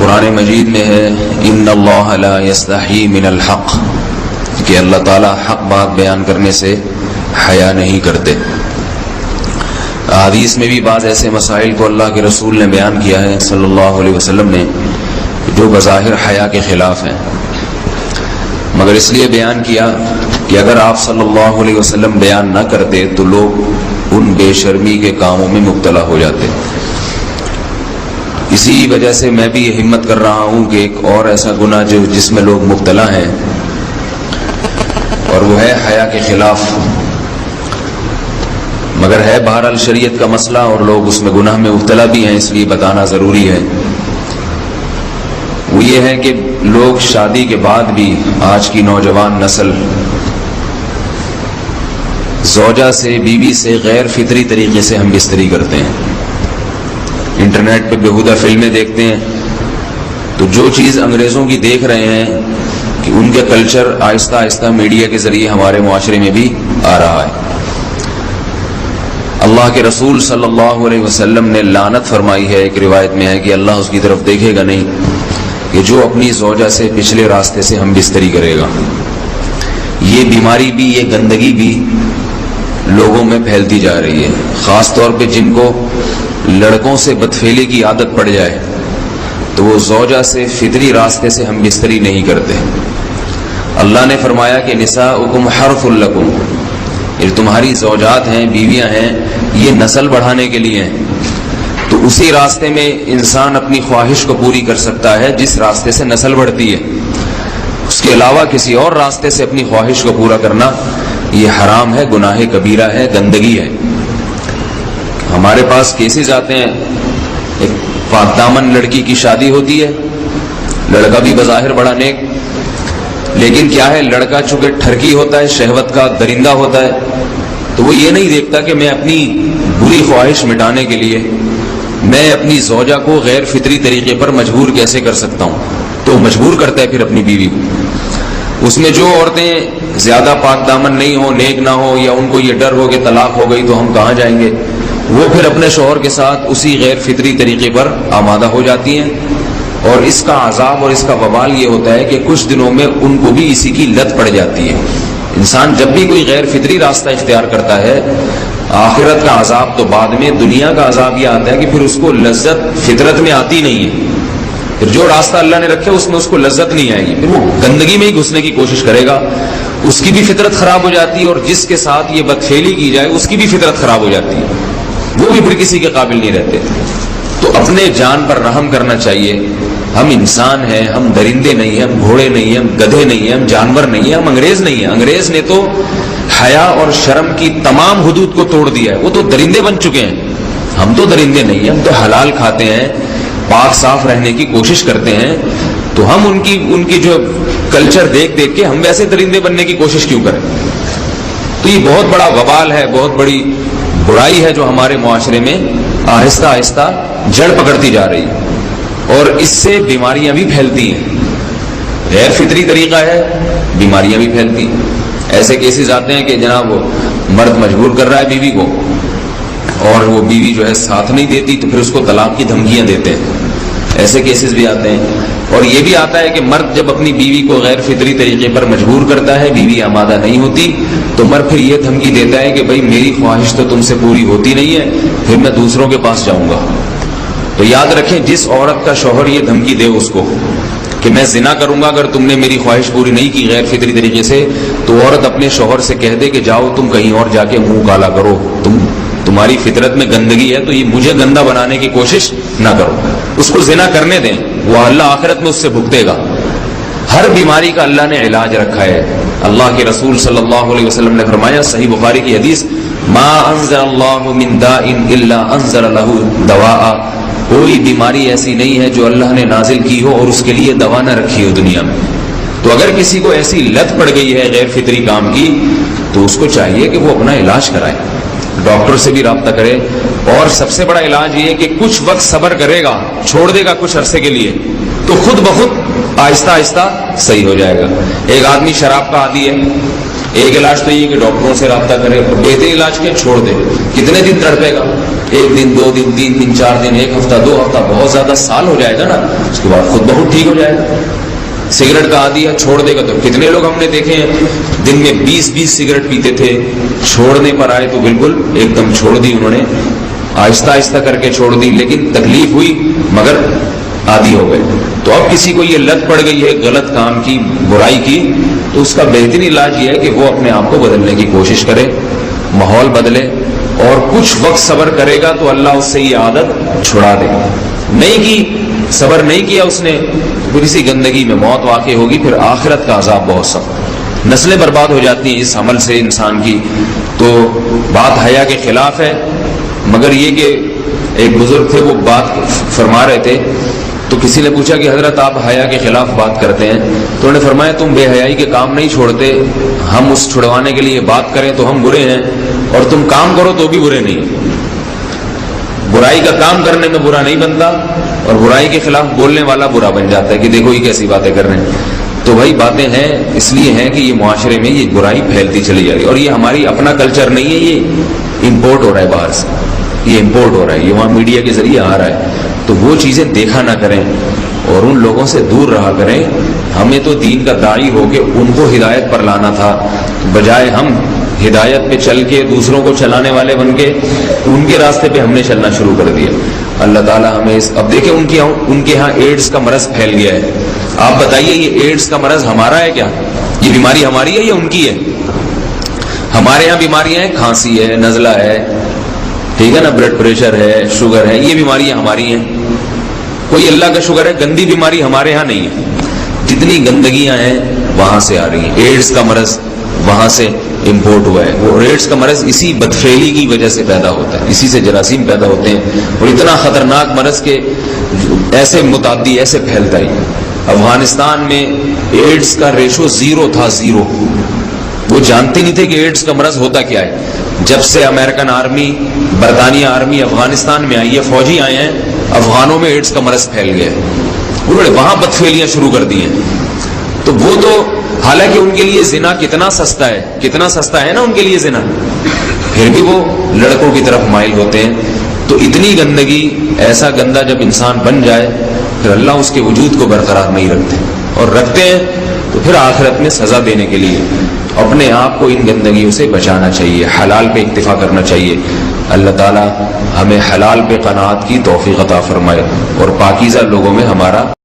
قرآن مجید میں ہے ان اللہ لا یستحی من الحق، کہ اللہ تعالیٰ حق بات بیان کرنے سے حیا نہیں کرتے۔ حدیث میں بھی بعض ایسے مسائل کو اللہ کے رسول نے بیان کیا ہے صلی اللہ علیہ وسلم نے جو بظاہر حیا کے خلاف ہیں، مگر اس لیے بیان کیا کہ اگر آپ صلی اللہ علیہ وسلم بیان نہ کرتے تو لوگ ان بے شرمی کے کاموں میں مبتلا ہو جاتے۔ اسی وجہ سے میں بھی یہ ہمت کر رہا ہوں کہ ایک اور ایسا گناہ جس میں لوگ مبتلا ہیں اور وہ ہے حیا کے خلاف، مگر ہے بہرحال شریعت کا مسئلہ اور لوگ اس میں گناہ میں مبتلا بھی ہیں، اس لیے بتانا ضروری ہے۔ وہ یہ ہے کہ لوگ شادی کے بعد بھی آج کی نوجوان نسل زوجہ سے، بیوی سے غیر فطری طریقے سے ہم بستری کرتے ہیں۔ انٹرنیٹ پہ بےہودہ فلمیں دیکھتے ہیں تو جو چیز انگریزوں کی دیکھ رہے ہیں کہ ان کے کلچر آہستہ آہستہ میڈیا کے ذریعے ہمارے معاشرے میں بھی آ رہا ہے۔ اللہ کے رسول صلی اللہ علیہ وسلم نے لعنت فرمائی ہے، ایک روایت میں ہے کہ اللہ اس کی طرف دیکھے گا نہیں کہ جو اپنی زوجہ سے پچھلے راستے سے ہم بستری کرے گا۔ یہ بیماری بھی، یہ گندگی بھی لوگوں میں پھیلتی جا رہی ہے، خاص طور پہ جن کو لڑکوں سے بدفعلی کی عادت پڑ جائے تو وہ زوجہ سے فطری راستے سے ہم بستری نہیں کرتے۔ اللہ نے فرمایا کہ نساؤکم حرث لکم، یہ تمہاری زوجات ہیں، بیویاں ہیں، یہ نسل بڑھانے کے لیے ہیں۔ تو اسی راستے میں انسان اپنی خواہش کو پوری کر سکتا ہے جس راستے سے نسل بڑھتی ہے، اس کے علاوہ کسی اور راستے سے اپنی خواہش کو پورا کرنا یہ حرام ہے، گناہ کبیرہ ہے، گندگی ہے۔ ہمارے پاس کیسز آتے ہیں، ایک پاک دامن لڑکی کی شادی ہوتی ہے، لڑکا بھی بظاہر بڑا نیک، لیکن کیا ہے، لڑکا چونکہ ٹھرکی ہوتا ہے، شہوت کا درندہ ہوتا ہے، تو وہ یہ نہیں دیکھتا کہ میں اپنی بری خواہش مٹانے کے لیے میں اپنی زوجہ کو غیر فطری طریقے پر مجبور کیسے کر سکتا ہوں، تو مجبور کرتا ہے پھر اپنی بیوی کو۔ اس میں جو عورتیں زیادہ پاک دامن نہیں ہوں، نیک نہ ہوں، یا ان کو یہ ڈر ہو کہ طلاق ہو گئی تو ہم کہاں جائیں گے، وہ پھر اپنے شوہر کے ساتھ اسی غیر فطری طریقے پر آمادہ ہو جاتی ہیں، اور اس کا عذاب اور اس کا وبال یہ ہوتا ہے کہ کچھ دنوں میں ان کو بھی اسی کی لت پڑ جاتی ہے۔ انسان جب بھی کوئی غیر فطری راستہ اختیار کرتا ہے، آخرت کا عذاب تو بعد میں، دنیا کا عذاب یہ آتا ہے کہ پھر اس کو لذت فطرت میں آتی نہیں ہے، پھر جو راستہ اللہ نے رکھے اس میں اس کو لذت نہیں آئے گی، پھر وہ گندگی میں ہی گھسنے کی کوشش کرے گا، اس کی بھی فطرت خراب ہو جاتی ہے، اور جس کے ساتھ یہ بدفعلی کی جائے اس کی بھی فطرت خراب ہو جاتی ہے، وہ بھی پھر کسی کے قابل نہیں رہتے۔ تو اپنے جان پر رحم کرنا چاہیے۔ ہم انسان ہیں، ہم درندے نہیں ہیں، ہم گھوڑے نہیں ہیں، ہم گدھے نہیں ہیں، ہم جانور نہیں ہیں، ہم انگریز نہیں ہیں۔ انگریز نے تو حیا اور شرم کی تمام حدود کو توڑ دیا ہے، وہ تو درندے بن چکے ہیں۔ ہم تو درندے نہیں ہیں، ہم تو حلال کھاتے ہیں، پاک صاف رہنے کی کوشش کرتے ہیں، تو ہم ان کی جو کلچر دیکھ دیکھ کے ہم ویسے درندے بننے کی کوشش کیوں کریں؟ تو یہ بہت بڑا وبال ہے، بہت بڑی برائی ہے جو ہمارے معاشرے میں آہستہ آہستہ جڑ پکڑتی جا رہی ہے، اور اس سے بیماریاں بھی پھیلتی ہیں۔ غیر فطری طریقہ ہے، بیماریاں بھی پھیلتی ہیں۔ ایسے کیسز آتے ہیں کہ جناب وہ مرد مجبور کر رہا ہے بیوی کو، اور وہ بیوی جو ہے ساتھ نہیں دیتی تو پھر اس کو طلاق کی دھمکیاں دیتے ہیں، ایسے کیسز بھی آتے ہیں۔ اور یہ بھی آتا ہے کہ مرد جب اپنی بیوی کو غیر فطری طریقے پر مجبور کرتا ہے، بیوی آمادہ نہیں ہوتی، تو مرد پھر یہ دھمکی دیتا ہے کہ بھائی میری خواہش تو تم سے پوری ہوتی نہیں ہے، پھر میں دوسروں کے پاس جاؤں گا۔ تو یاد رکھیں، جس عورت کا شوہر یہ دھمکی دے اس کو کہ میں زنا کروں گا اگر تم نے میری خواہش پوری نہیں کی غیر فطری طریقے سے، تو عورت اپنے شوہر سے کہہ دے کہ جاؤ تم کہیں اور جا کے منہ کالا کرو، تمہاری فطرت میں گندگی ہے تو یہ مجھے گندا بنانے کی کوشش نہ کرو، اس کو زنا کرنے دیں، وہ اللہ آخرت میں اس سے بھگتے گا۔ ہر بیماری کا اللہ نے علاج رکھا ہے۔ اللہ کے رسول صلی اللہ علیہ وسلم نے فرمایا، صحیح بخاری کی حدیث، ما انزل اللہ من داء الا انزل له دواء، کوئی بیماری ایسی نہیں ہے جو اللہ نے نازل کی ہو اور اس کے لیے دوا نہ رکھی ہو دنیا میں۔ تو اگر کسی کو ایسی لت پڑ گئی ہے غیر فطری کام کی تو اس کو چاہیے کہ وہ اپنا علاج کرائے، ڈاکٹر سے بھی رابطہ کرے، اور سب سے بڑا علاج یہ ہے کہ کچھ وقت صبر کرے گا، چھوڑ دے گا کچھ عرصے کے لیے، تو خود بخود آہستہ آہستہ صحیح ہو جائے گا۔ ایک آدمی شراب کا عادی ہے، ایک علاج تو یہ کہ ڈاکٹروں سے رابطہ کرے، بہترین علاج کیا؟ چھوڑ دے۔ کتنے دن تڑپے گا؟ 1 دن 2 دن 3 دن 4 دن 1 ہفتہ 2 ہفتہ، بہت زیادہ سال ہو جائے گا نا، اس کے بعد خود بہت ٹھیک ہو جائے گا۔ سگریٹ کا عادی ہے، چھوڑ دے گا تو کتنے لوگ ہم نے دیکھے ہیں دن میں 20 سگریٹ پیتے تھے، چھوڑنے پر آئے تو بالکل ایک دم چھوڑ دی انہوں نے، آہستہ آہستہ کر کے چھوڑ دی، لیکن تکلیف ہوئی مگر عادی ہو گئے۔ تو اب کسی کو یہ لت پڑ گئی ہے غلط کام کی، برائی کی، تو اس کا بہترین علاج یہ ہے کہ وہ اپنے آپ کو بدلنے کی کوشش کرے، ماحول بدلے، اور کچھ وقت صبر کرے گا تو اللہ اس سے یہ عادت چھڑا دے گا۔ نہیں کی، صبر نہیں کیا اس نے، پھر اسی گندگی میں موت واقع ہوگی، پھر آخرت کا عذاب بہت سخت، نسلیں برباد ہو جاتی ہیں اس عمل سے انسان کی۔ تو بات حیا کے خلاف ہے، مگر یہ کہ ایک بزرگ تھے وہ بات فرما رہے تھے، تو کسی نے پوچھا کہ حضرت آپ حیا کے خلاف بات کرتے ہیں، تو انہوں نے فرمایا تم بے حیائی کے کام نہیں چھوڑتے، ہم اس چھڑوانے کے لیے بات کریں تو ہم برے ہیں، اور تم کام کرو تو بھی برے نہیں۔ برائی کا کام کرنے میں برا نہیں بنتا، اور برائی کے خلاف بولنے والا برا بن جاتا ہے کہ دیکھو یہ کیسی باتیں کر رہے ہیں۔ تو بھائی باتیں ہیں اس لیے ہیں کہ یہ معاشرے میں یہ برائی پھیلتی چلی جا رہی ہے، اور یہ ہماری اپنا کلچر نہیں ہے، یہ امپورٹ ہو رہا ہے باہر سے، یہ امپورٹ ہو رہا ہے، یہ وہاں میڈیا کے ذریعے آ رہا ہے۔ تو وہ چیزیں دیکھا نہ کریں اور ان لوگوں سے دور رہا کریں۔ ہمیں تو دین کا داعی ہو کے ان کو ہدایت پر لانا تھا، بجائے ہم ہدایت پہ چل کے دوسروں کو چلانے والے بن کے ان کے راستے پہ ہم نے چلنا شروع کر دیا۔ اللہ تعالیٰ ہمیں اب دیکھیں ان کے ہاں ایڈز کا مرض پھیل گیا ہے۔ آپ بتائیے یہ ایڈز کا مرض ہمارا ہے کیا؟ یہ بیماری ہماری ہے یا ان کی ہے؟ ہمارے یہاں بیماریاں ہیں، کھانسی ہے، نزلہ ہے، ٹھیک ہے نا، بلڈ پریشر ہے، شوگر ہے، یہ بیماریاں ہماری ہیں۔ کوئی اللہ کا شکر ہے گندی بیماری ہمارے ہاں نہیں ہے۔ جتنی گندگیاں ہیں وہاں سے آ رہی ہیں، ایڈز کا مرض وہاں سے امپورٹ ہوا ہے۔ وہ ایڈز کا مرض اسی بدفعلی کی وجہ سے پیدا ہوتا ہے، اسی سے جراثیم پیدا ہوتے ہیں، اور اتنا خطرناک مرض کے ایسے متعدی ایسے پھیلتا ہے۔ افغانستان میں ایڈز کا ریشو 0 تھا، 0۔ وہ جانتے نہیں تھے کہ ایڈز کا مرض ہوتا کیا ہے۔ جب سے امریکن آرمی، برطانیہ آرمی افغانستان میں آئی ہے، فوجی آئے ہیں، افغانوں میں ایڈز کا مرض پھیل گیا ہے، انہوں نے وہاں بدفعلیاں شروع کر دی ہیں۔ تو وہ تو حالانکہ ان کے لیے زنا کتنا سستا ہے، کتنا سستا ہے نا ان کے لیے زنا، پھر بھی وہ لڑکوں کی طرف مائل ہوتے ہیں۔ تو اتنی گندگی، ایسا گندا جب انسان بن جائے پھر اللہ اس کے وجود کو برقرار نہیں رکھتے، اور رکھتے ہیں تو پھر آخرت میں سزا دینے کے لیے اپنے آپ کو ان گندگیوں سے بچانا چاہیے، حلال پہ اکتفا کرنا چاہیے۔ اللہ تعالی ہمیں حلال پہ قناعت کی توفیق عطا فرمائے اور پاکیزہ لوگوں میں ہمارا